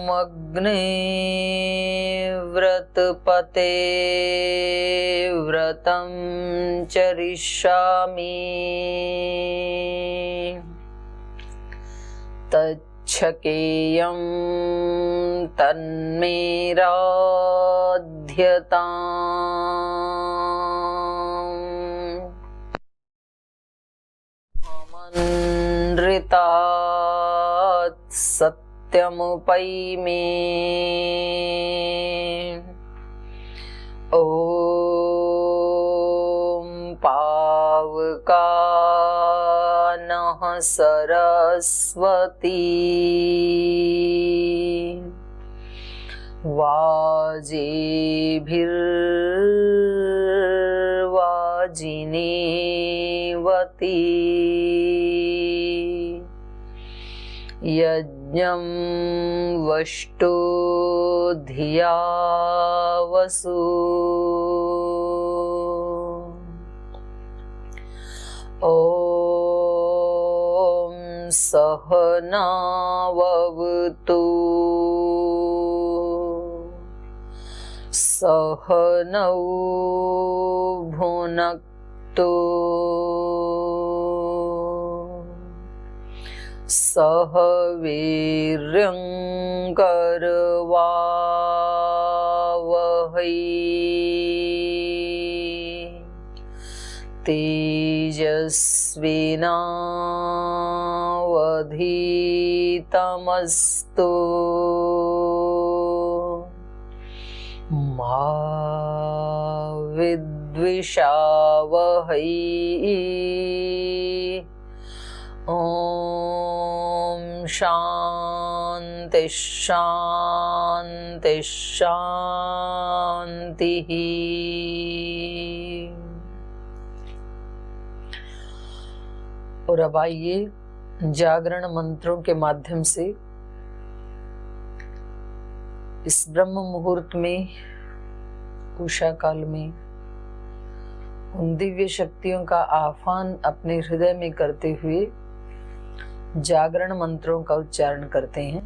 अग्ने व्रतपते व्रतं चरिष्यामि तच्छकेयं तन्मे राध्यताम् अमन्त्रितात् सत्यमुपैमे ॐ पावकानः सरस्वती वाजिभिर्वाजिनीवती यज्ञं वष्टो धिया वसु ॐ सहनाववतु सहनौ भुनक्तु सह वीर्यं करवावहै तेजस्विनावधीतमस्तु मा विद्विषावहै ॐ शान्ति शान्ति शान्तिः। और अब आइए जागरण मंत्रों के माध्यम से इस ब्रह्म मुहूर्त में, उषा काल में उन दिव्य शक्तियों का आह्वान अपने हृदय में करते हुए जागरण मंत्रों का उच्चारण करते हैं।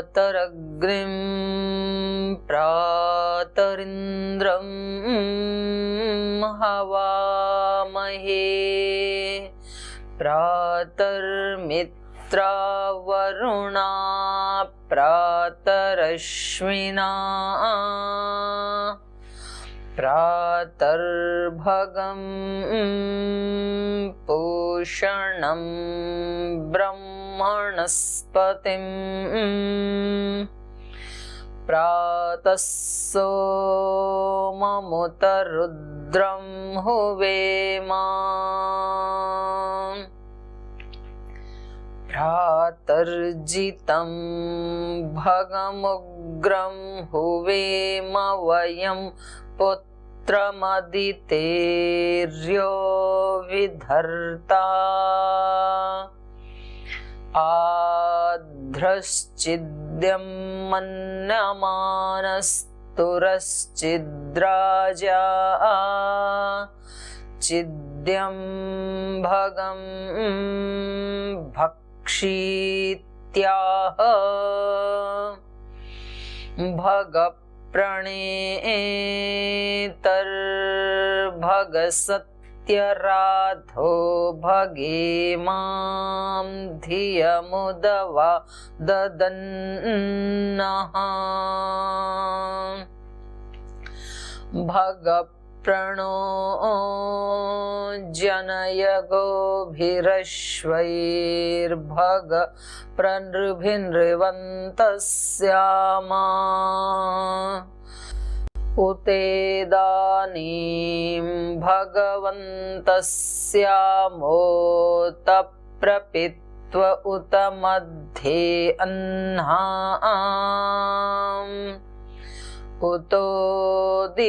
प्रातरग्निं प्रातरिन्द्रं हवामहे प्रातर्मित्रावरुणा प्रातरश्विना प्रातर्भगं पूषणं ब्रह्मणस्पतिं प्रातः सोममुत रुद्रं हुवेम प्रातर्जितं भगमुग्रं हुवेम वयं पुत्रमदितेर्यो विधर्ता आध्रश्चिद्यं मन्यमानस्तुरश्चिद्राजा चिद्यं भगं भक्षीत्याह भगप्रणेतर्भगसत्यराधो भगेमां धियमुदवा ददन्नः भगप्रणो जनय गोभिरश्वैर्भग प्रनृभिन्नृवन्तस्यामा उतेदानीं भगवन्तस्यामोत प्रपित्व उत मध्ये अह्नाम् उतोदितामघवन्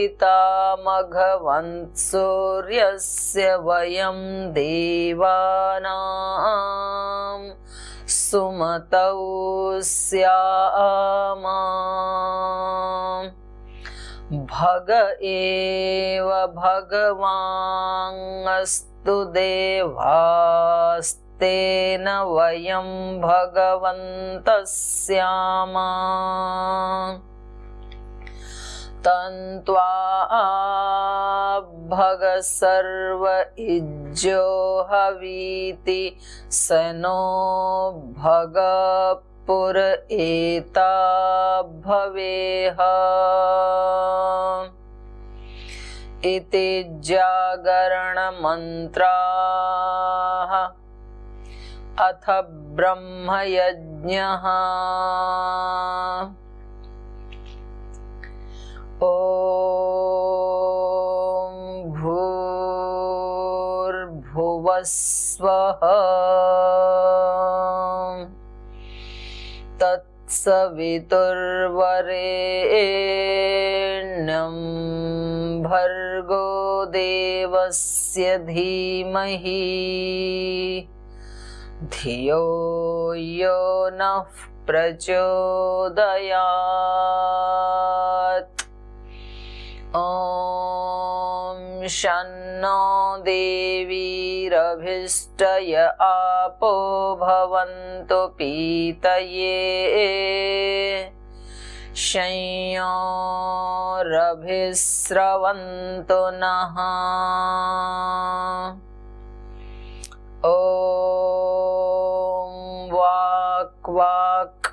सूर्यस्य वयं देवानां सुमतौ स्याम। भग एव भगवानस्तु देवास्तेन वयं भगवन्तः स्याम। तन्त्वा भग सर्व इज्जो हवीति स नो भग पुर एता भवेह। इति जागरण मंत्राः अथ ब्रह्मयज्ञः। ॐ भूर्भुवस्वः तत्सवितुर्वरेण्यं भर्गो देवस्य धीमहि धियो यो नः प्रचोदयात्। ॐ शन्नो देवीरभिष्टय आपो भवन्तु पीतये शंयोरभिस्रवन्तु नः। ॐ वाक् वाक्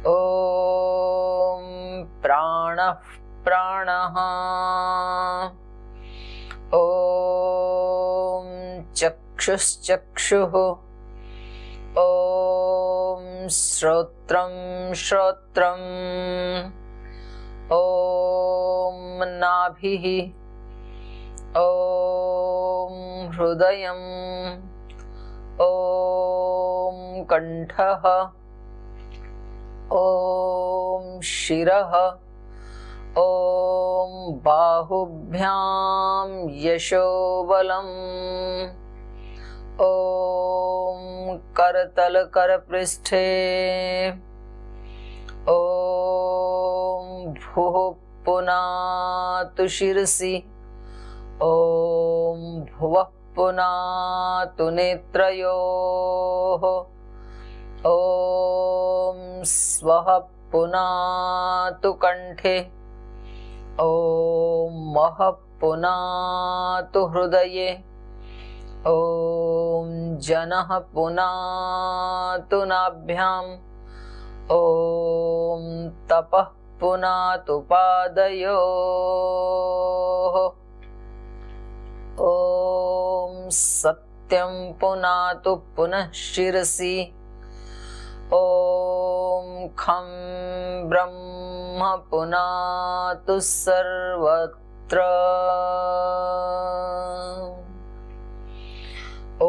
ॐ प्राणः प्राणः ॐ चक्षुश्चक्षुः ॐ श्रोत्रं श्रोत्रम् ॐ नाभिः ॐ हृदयम् ॐ कण्ठः ॐ शिरः ॐ बाहुभ्यां यशोबलम् ॐ करतलकरपृष्ठे ॐ भुः पुनातु शिरसि ॐ भुवः पुनातु नेत्रयोः ॐ स्वः पुनातु कण्ठे ॐ महः पुनातु हृदये ॐ जनः पुनातु नाभ्याम् ॐ तपः पुनातु पादयोः ॐ सत्यं पुनातु पुनः शिरसि ॐ खं ब्रह्म पुनातु सर्वत्र ॐ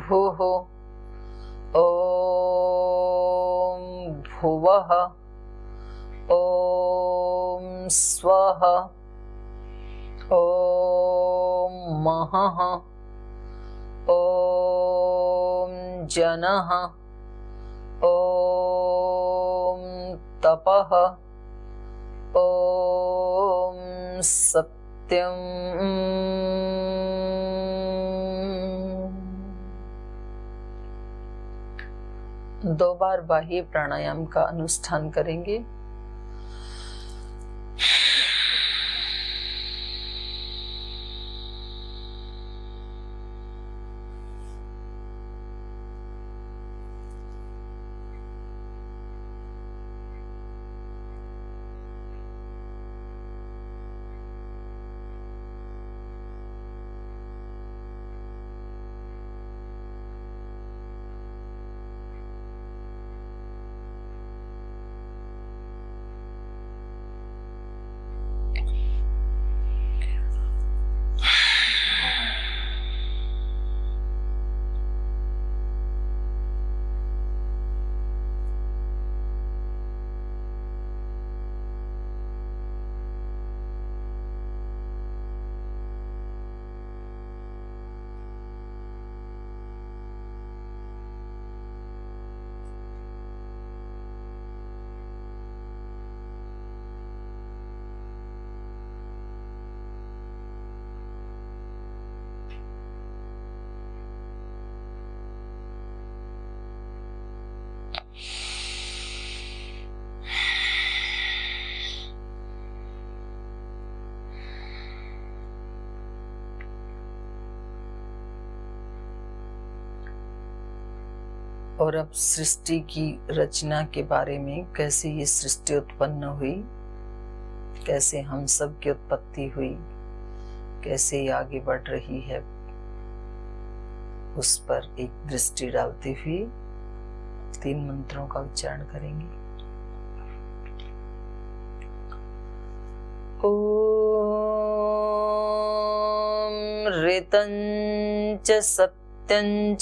भुः ॐ भुवः ॐ स्वः ॐ महः ॐ जनः ॐ तपः ॐ सत्यम्। दो बार बाह्य प्राणायाम का अनुष्ठान करेंगे। और अब सृष्टि की रचना के बारे में, कैसे ये सृष्टि उत्पन्न हुई, कैसे हम सब की उत्पत्ति हुई, कैसे ये आगे बढ़ रही है, उस पर एक दृष्टि डालते हुए 3 मंत्रों का उच्चारण करेंगे। ओम ऋतञ्च सत्यञ्चाभिधात्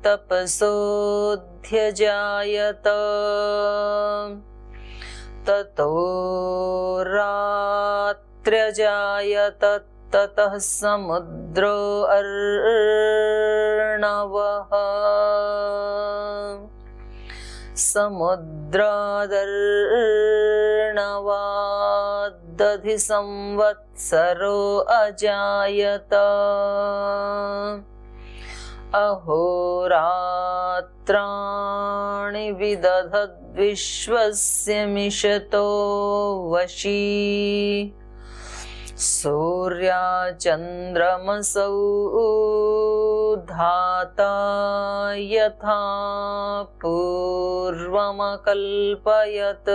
तपसोऽध्यजायत ततो रात्र्यजायत ततः समुद्रो अर्णवः समुद्रादर्णवादधि संवत्सरो अजायत अहोरात्राणि विदधद्विश्वस्य मिषतो वशी सूर्याचन्द्रमसौ धाता यथा पूर्वमकल्पयत्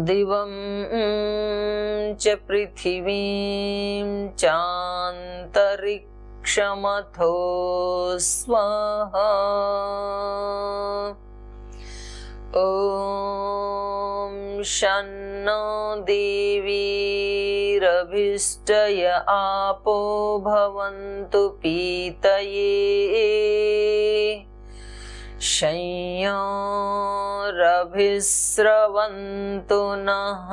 दिवं च पृथिवीं चान्तरिक्षमथो स्वाहा ॐ शन्नो देवीरभिष्टय आपो भवन्तु पीतये शंयोरभिस्रवन्तु नः।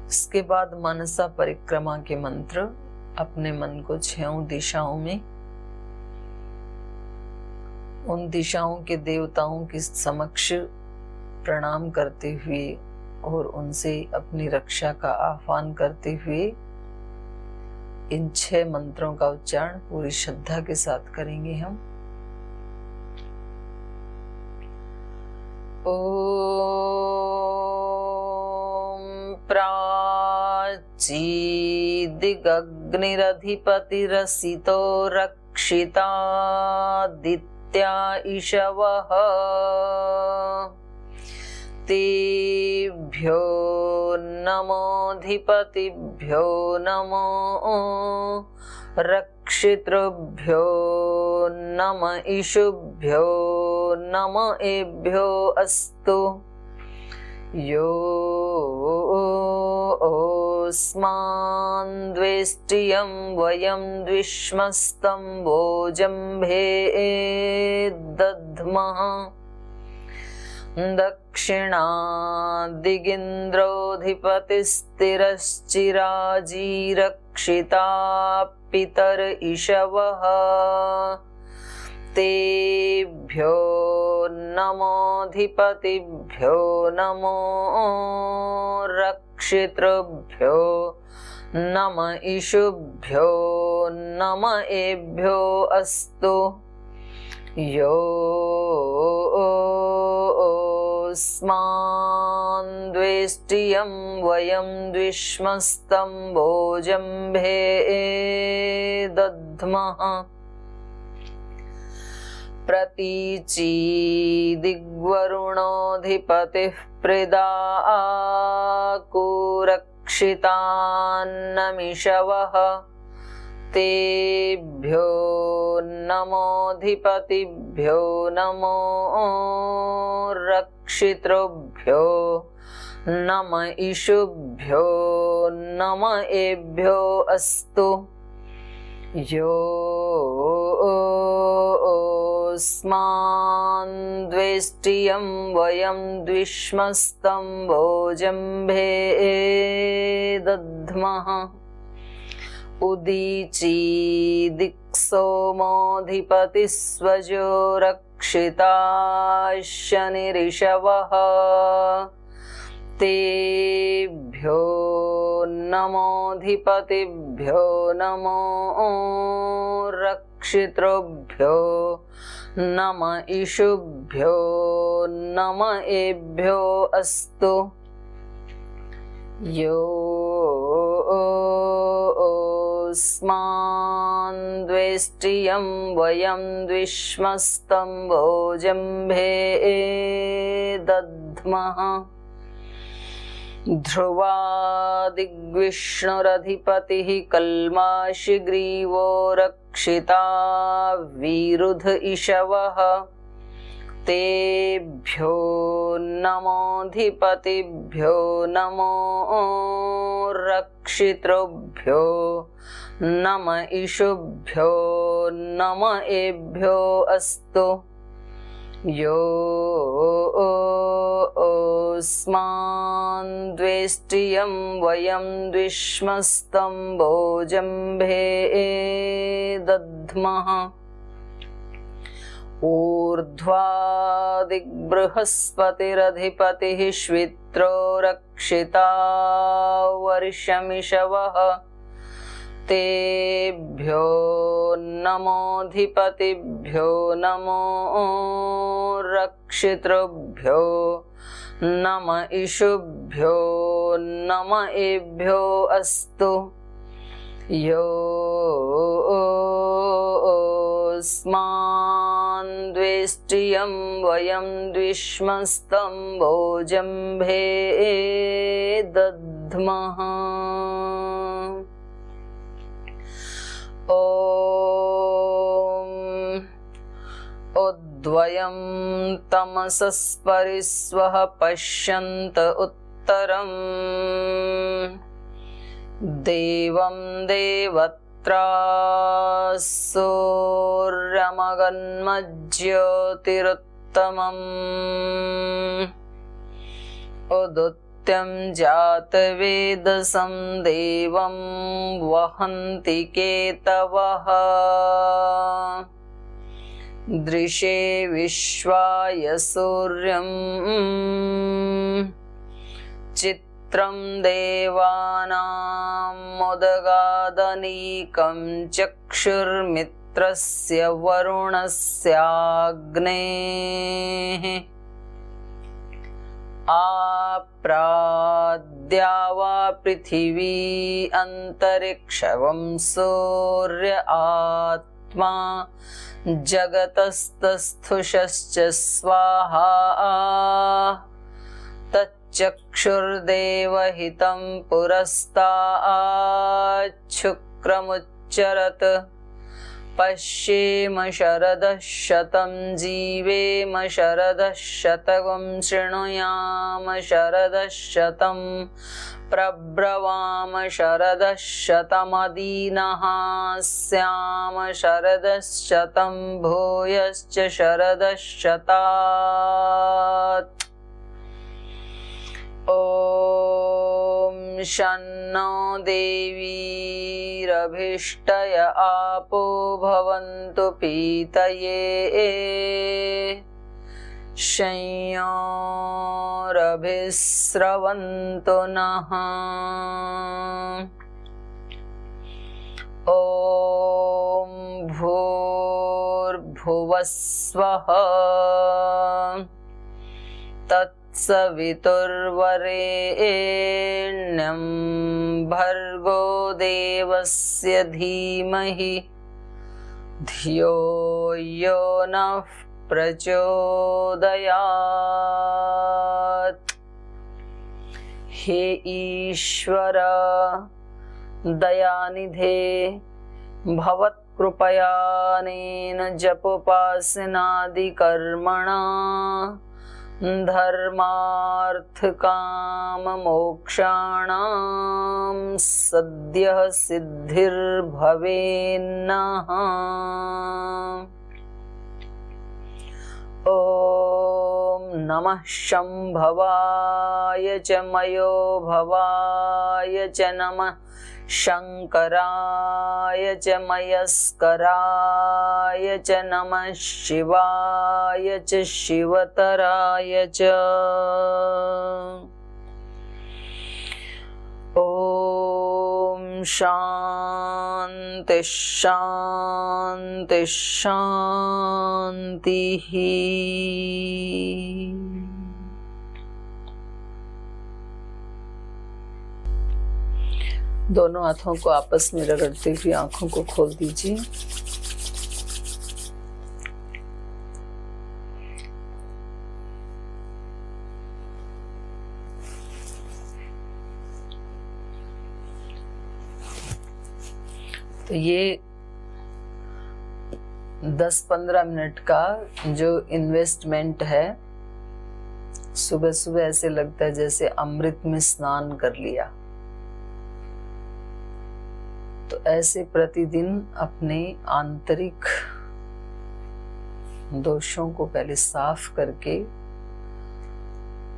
इसके बाद मनसा परिक्रमा के मंत्र अपने मन को 6 दिशाओं में, उन दिशाओं के देवताओं के समक्ष प्रणाम करते हुए और उनसे अपनी रक्षा का आह्वान करते हुए इन 6 मंत्रों का उच्चारण पूरी श्रद्धा के साथ करेंगे हम। ओम प्राचीदिगग्निरधिपतिरसितो रक्षितादित्या ईशवः तेभ्यो नमोऽधिपतिभ्यो नमो रक्षितृभ्यो नम ईशुभ्यो नम एभ्यो अस्तु। योऽस्मान् द्वेष्टियं वयं द्विष्मस्तं भोजम्भे दद्मः दक्षिणादिगिन्द्रोऽधिपतिस्थिरश्चिराजीरक्षिता पितर ईशवः तेभ्यो नमोऽधिपतिभ्यो नमो रक्षितृभ्यो नम ईशुभ्यो नम एभ्यो अस्तु। योऽस्मान् द्वेष्टियं वयं द्विष्मस्तं भोजम्भे दद्मः प्रतीचीदिग्वरुणोऽधिपतिः प्रिदाकुरक्षितान्नमिषवः तेभ्यो नमोऽधिपतिभ्यो नमो रक्षितृभ्यो नम ईशुभ्यो नम एभ्यो अस्तु। योऽस्मान् द्वेष्टियं वयं द्विष्मस्तं भोजम्भे दद्मः उदीचीदिक्सोमोऽधिपतिस्वजो रक्षिता शनिरिषवः तेभ्यो नमोऽधिपतिभ्यो नमो रक्षितृभ्यो नम ईशुभ्यो नम एभ्यो अस्तु। योऽस्मान्द्वेष्टियं वयं द्विष्मस्तं भोजम्भे दद्मः ध्रुवादिग्विष्णुरधिपतिः कल्माषिग्रीवो रक्षिता विरुध इषवः तेभ्यो नमोऽधिपतिभ्यो नमो रक्षितृभ्यो नम इषुभ्यो नम एभ्यो अस्तु योऽस्मान्द्वेष्टियं वयं द्विष्मस्तं भोजम्भे दद्मः ऊर्ध्वादिग्बृहस्पतिरधिपतिः श्वित्रो रक्षिता वर्षमिषवः तेभ्यो नमोऽधिपतिभ्यो नमो रक्षितृभ्यो नम इषुभ्यो नम एभ्यो अस्तु योऽस्मान्द्वेष्टियं वयं द्विष्मस्तं भोजम्भे दद्मः उद्वयं तमसस्परिस्वः पश्यन्त उत्तरम् देवं देवत्रा सूर्यमगन्मज्योतिरुत्तमम् उदुत्यं जातवेदसं देवं वहन्ति केतवः दृशे विश्वाय सूर्यं चित्रं देवानामुदगादनीकं चक्षुर्मित्रस्य वरुणस्याग्नेः आप्राद्यावा पृथिवी अन्तरिक्षं सूर्य आत्मा जगतस्तस्थुषश्च स्वाहा तच्चक्षुर्देवहितं पुरस्ताच्छुक्रमुच्चरत् पश्येम शरदः शतं जीवेम शरदः शतकं शृणुयाम शरदः शतं प्रब्रवाम शरदः शतमदीनः स्याम शरदः शतं भूयश्च शरदः शतात् ॐ शन्नो देवीरभिष्टय आपो भवन्तु पीतये शंयोरभिस्रवन्तु नः ॐ भूर्भुवस्वः तत्सवितुर्वरेण्यं भर्गो देवस्य धीमहि धियो यो नः प्रचोदयात्। हे ईश्वर दयानिधे भवत्कृपयानेन जपोपासनादिकर्मणा धर्मार्थकाममोक्षाणां सद्यः सिद्धिर्भवेन्नः। ॐ नमः शंभवाय च मयो भवाय च नमः शंकराय च मयस्कराय च नमः शिवाय च शिवतराय च। ॐ शान्ति शान्ति शान्तिः। दोनों हाथों को आपस में रगड़ते हुए आंखों को खोल दीजिए। तो ये 10-15 मिनट का जो इन्वेस्टमेंट है, सुबह सुबह ऐसे लगता है जैसे अमृत में स्नान कर लिया। तो ऐसे प्रतिदिन अपने आंतरिक दोषों को पहले साफ करके,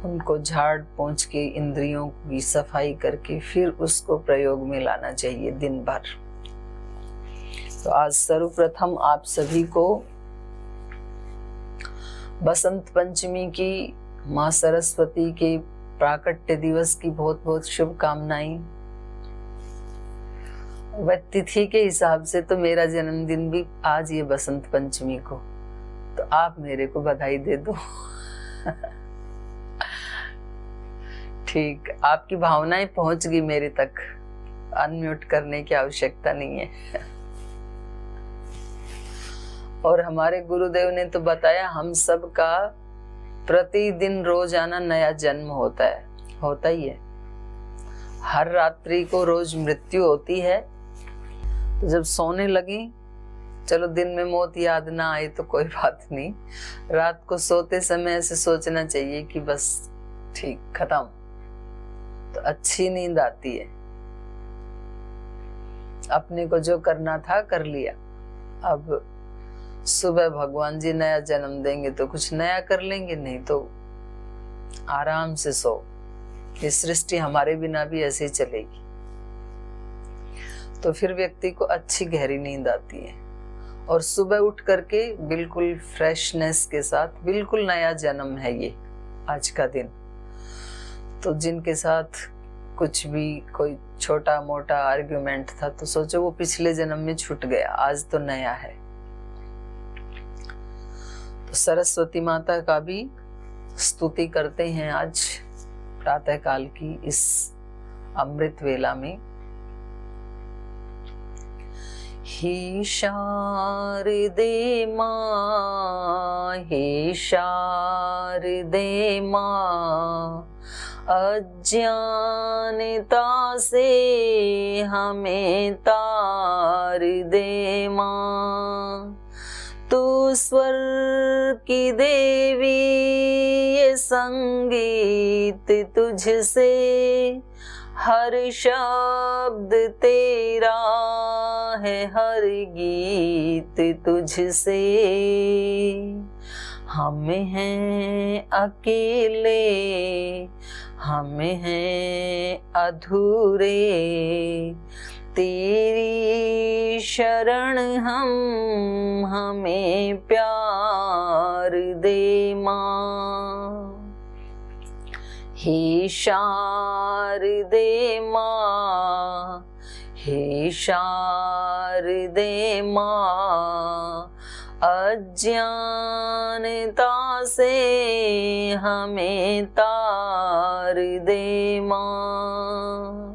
उनको झाड़ पोंछ के, इंद्रियों की सफाई करके फिर उसको प्रयोग में लाना चाहिए दिन भर। तो आज सर्वप्रथम आप सभी को बसंत पंचमी की, माँ सरस्वती के प्राकट्य दिवस की बहुत बहुत शुभकामनाएं। वह तिथि के हिसाब से तो मेरा जन्मदिन भी आज ये बसंत पंचमी को, तो आप मेरे को बधाई दे दो। ठीक, आपकी भावनाएं पहुंच गई मेरे तक, अनम्यूट करने की आवश्यकता नहीं है। और हमारे गुरुदेव ने तो बताया हम सब का प्रतिदिन रोजाना नया जन्म होता है, होता ही है। हर रात्रि को रोज मृत्यु होती है। तो जब सोने लगी, चलो दिन में मौत याद ना आए तो कोई बात नहीं, रात को सोते समय ऐसे सोचना चाहिए कि बस ठीक, खत्म। तो अच्छी नींद आती है। अपने को जो करना था कर लिया। अब सुबह भगवान जी नया जन्म देंगे तो कुछ नया कर लेंगे, नहीं तो आराम से सो। ये सृष्टि हमारे बिना भी ऐसे ही चलेगी। तो फिर व्यक्ति को अच्छी गहरी नींद आती है और सुबह उठ करके बिल्कुल फ्रेशनेस के साथ, बिल्कुल नया जन्म है ये आज का दिन। तो जिनके साथ कुछ भी कोई छोटा मोटा आर्ग्यूमेंट था तो सोचो वो पिछले जन्म में छूट गया, आज तो नया है। तो सरस्वती माता का भी स्तुति करते हैं आज प्रातः काल की इस अमृत वेला में। हे शारदे माँ, हे शारदे माँ, अज्ञानता से हमें तार दे माँ। तू स्वर की देवी, ये संगीत तुझसे, हर शब्द तेरा है, हर गीत तुझसे। हम हैं अकेले, हम हैं अधूरे, तेरी शरण हम, हमें प्यार दे माँ। हे शारदे माँ, हे शारदे माँ, अज्ञानता से हमें तार दे माँ।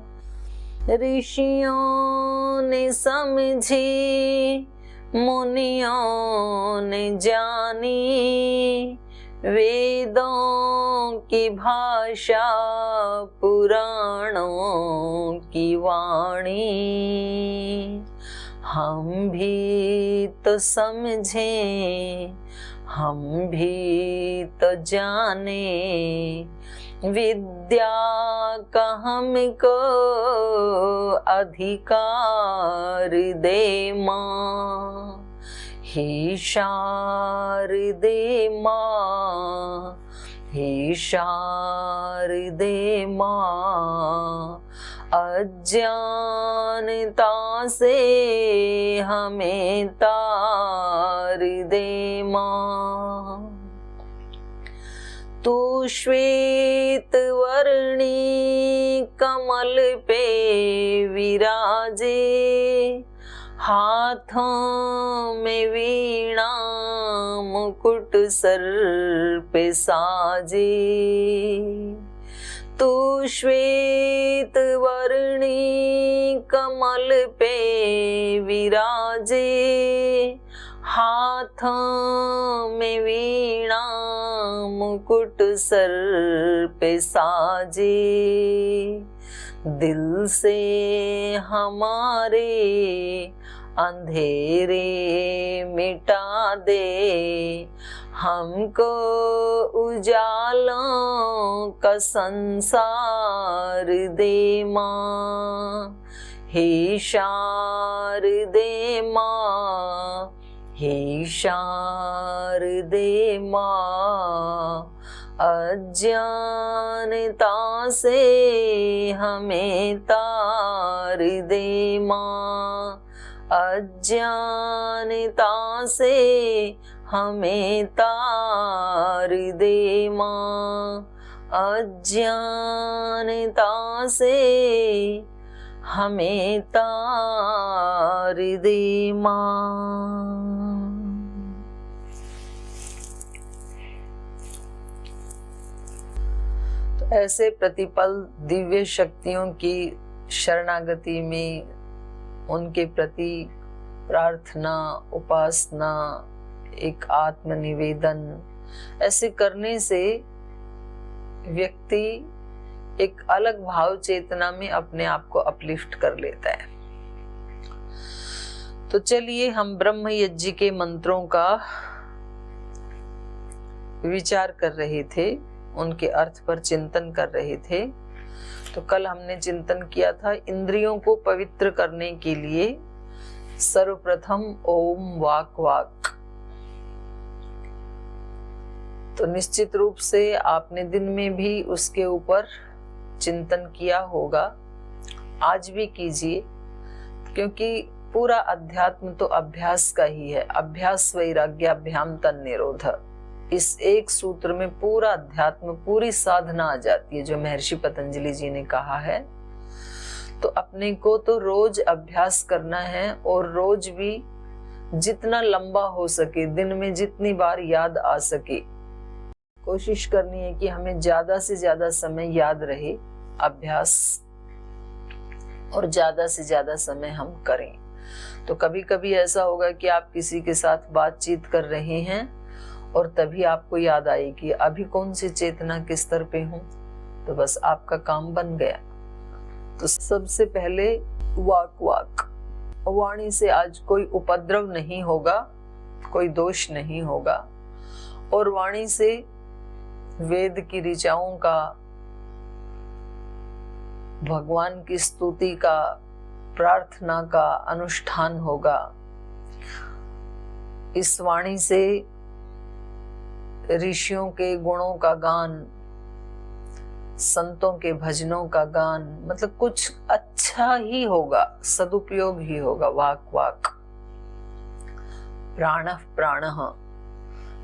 ऋषियों ने समझी, मुनियों ने जानी, वेदों की भाषा, पुराणों की वाणी। हम भी तो समझें, हम भी तो जाने, विद्या का हमको अधिकार दे माँ। हे शारदे माँ, हे शारदे माँ, अज्ञानता से हमें तार दे माँ। तू श्वेत वर्णी कमल पे विराजे, हाथों में वीणा मुकुट सर पे साजे। तू श्वेत वर्णी कमल पे विराजे, हाथों में वीणा मुकुट सर पे साजे। दिल से हमारे अंधेरे मिटा दे, हमको उजालों का संसार दे माँ। हे शारदे माँ, हे शारदे माँ, अज्ञानता से हमें तार दे माँ। अज्ञानता से हमें तार दे माँ। अज्ञानता से हमें तार दे माँ। तो ऐसे प्रतिपल दिव्य शक्तियों की शरणागति में उनके प्रति प्रार्थना, उपासना, एक आत्मनिवेदन, ऐसे करने से व्यक्ति एक अलग भाव चेतना में अपने आप को अपलिफ्ट कर लेता है। तो चलिए हम ब्रह्म यज्ञ के मंत्रों का विचार कर रहे थे, उनके अर्थ पर चिंतन कर रहे थे। तो कल हमने चिंतन किया था इंद्रियों को पवित्र करने के लिए सर्वप्रथम ओम वाक वाक। तो निश्चित रूप से आपने दिन में भी उसके ऊपर चिंतन किया होगा, आज भी कीजिए, क्योंकि पूरा अध्यात्म तो अभ्यास का ही है। अभ्यास वैराग्याभ्याम तन्निरोध, इस एक सूत्र में पूरा अध्यात्म, पूरी साधना आ जाती है, जो महर्षि पतंजलि जी ने कहा है। तो अपने को तो रोज अभ्यास करना है, और रोज भी जितना लंबा हो सके, दिन में जितनी बार याद आ सके, कोशिश करनी है कि हमें ज्यादा से ज्यादा समय याद रहे अभ्यास, और ज्यादा से ज्यादा समय हम करें। तो कभी कभी ऐसा होगा कि आप किसी के साथ बातचीत कर रहे हैं और तभी आपको याद आई कि अभी कौन सी चेतना किस स्तर पे हूं, तो बस आपका काम बन गया। तो सबसे पहले वाक वाक, वाणी से आज कोई उपद्रव नहीं होगा, कोई दोष नहीं होगा, और वाणी से वेद की ऋचाओं का, भगवान की स्तुति का, प्रार्थना का अनुष्ठान होगा। इस वाणी से ऋषियों के गुणों का गान, संतों के भजनों का गान, मतलब कुछ अच्छा ही होगा, सदुपयोग ही होगा। वाक वाक, प्राणः प्राणः,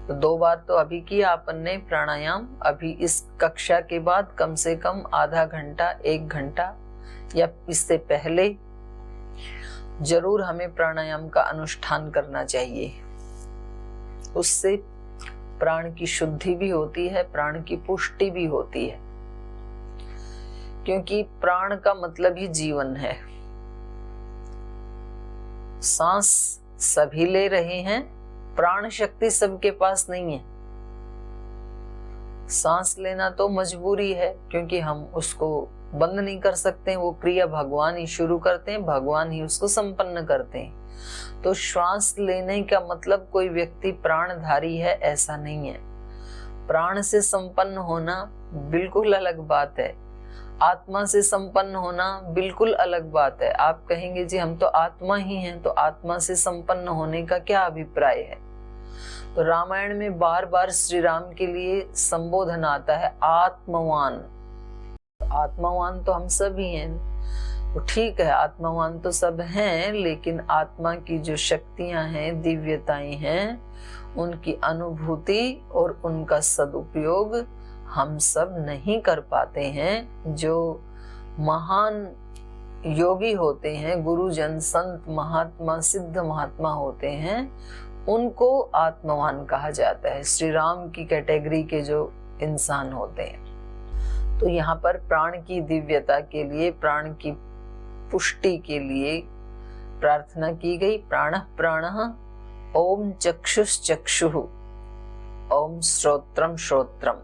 तो 2 बार तो अभी किया अपन ने प्राणायाम। अभी इस कक्षा के बाद कम से कम आधा घंटा, 1 घंटा या इससे पहले जरूर हमें प्राणायाम का अनुष्ठान करना चाहिए। उससे प्राण की शुद्धि भी होती है, प्राण की पुष्टि भी होती है, क्योंकि प्राण का मतलब ही जीवन है। सांस सभी ले रहे हैं, प्राण शक्ति सबके पास नहीं है। सांस लेना तो मजबूरी है, क्योंकि हम उसको बंद नहीं कर सकते, वो क्रिया भगवान ही शुरू करते हैं, भगवान ही उसको संपन्न करते हैं। तो श्वास लेने का मतलब कोई व्यक्ति प्राणधारी है ऐसा नहीं है। प्राण से संपन्न होना बिल्कुल अलग बात है, आत्मा से संपन्न होना बिल्कुल अलग बात है। आप कहेंगे जी हम तो आत्मा ही हैं, तो आत्मा से संपन्न होने का क्या अभिप्राय है? तो रामायण में बार बार श्री राम के लिए संबोधन आता है आत्मवान। आत्मवान तो हम सब ही हैं, तो ठीक है, आत्मवान तो सब हैं, लेकिन आत्मा की जो शक्तियां हैं, दिव्यताएं हैं, उनकी अनुभूति और उनका सदुपयोग हम सब नहीं कर पाते हैं। जो महान योगी होते हैं, गुरुजन, संत, महात्मा, सिद्ध महात्मा होते हैं, उनको आत्मवान कहा जाता है, श्री राम की कैटेगरी के जो इंसान होते हैं। तो यहाँ पर प्राण की दिव्यता के लिए, प्राण की पुष्टि के लिए प्रार्थना की गई। प्राणः प्राणः, ओम चक्षुष चक्षुः, ओम श्रोत्रम श्रोत्रम।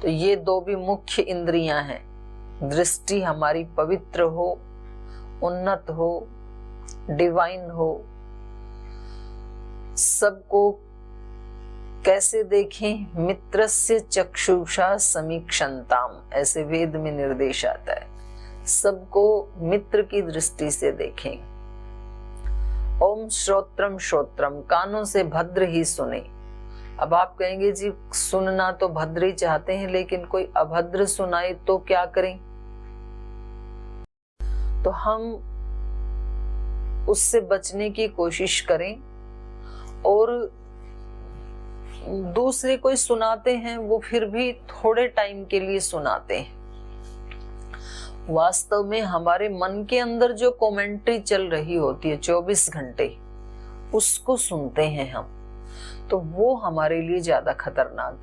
तो ये दो भी मुख्य इंद्रियां हैं। दृष्टि हमारी पवित्र हो, उन्नत हो, डिवाइन हो। सबको कैसे देखें? मित्रस्य चक्षुषा समीक्षन्ताम, ऐसे वेद में निर्देश आता है। सबको मित्र की दृष्टि से देखें। ओम श्रोत्रम श्रोत्रम, कानों से भद्र ही सुने। अब आप कहेंगे जी सुनना तो भद्र ही चाहते हैं, लेकिन कोई अभद्र सुनाए तो क्या करें? तो हम उससे बचने की कोशिश करें। और दूसरे कोई सुनाते हैं, वो फिर भी थोड़े टाइम के लिए सुनाते हैं। वास्तव में हमारे मन के अंदर जो कमेंट्री चल रही होती है 24 घंटे, उसको सुनते हैं हम, तो वो हमारे लिए ज्यादा खतरनाक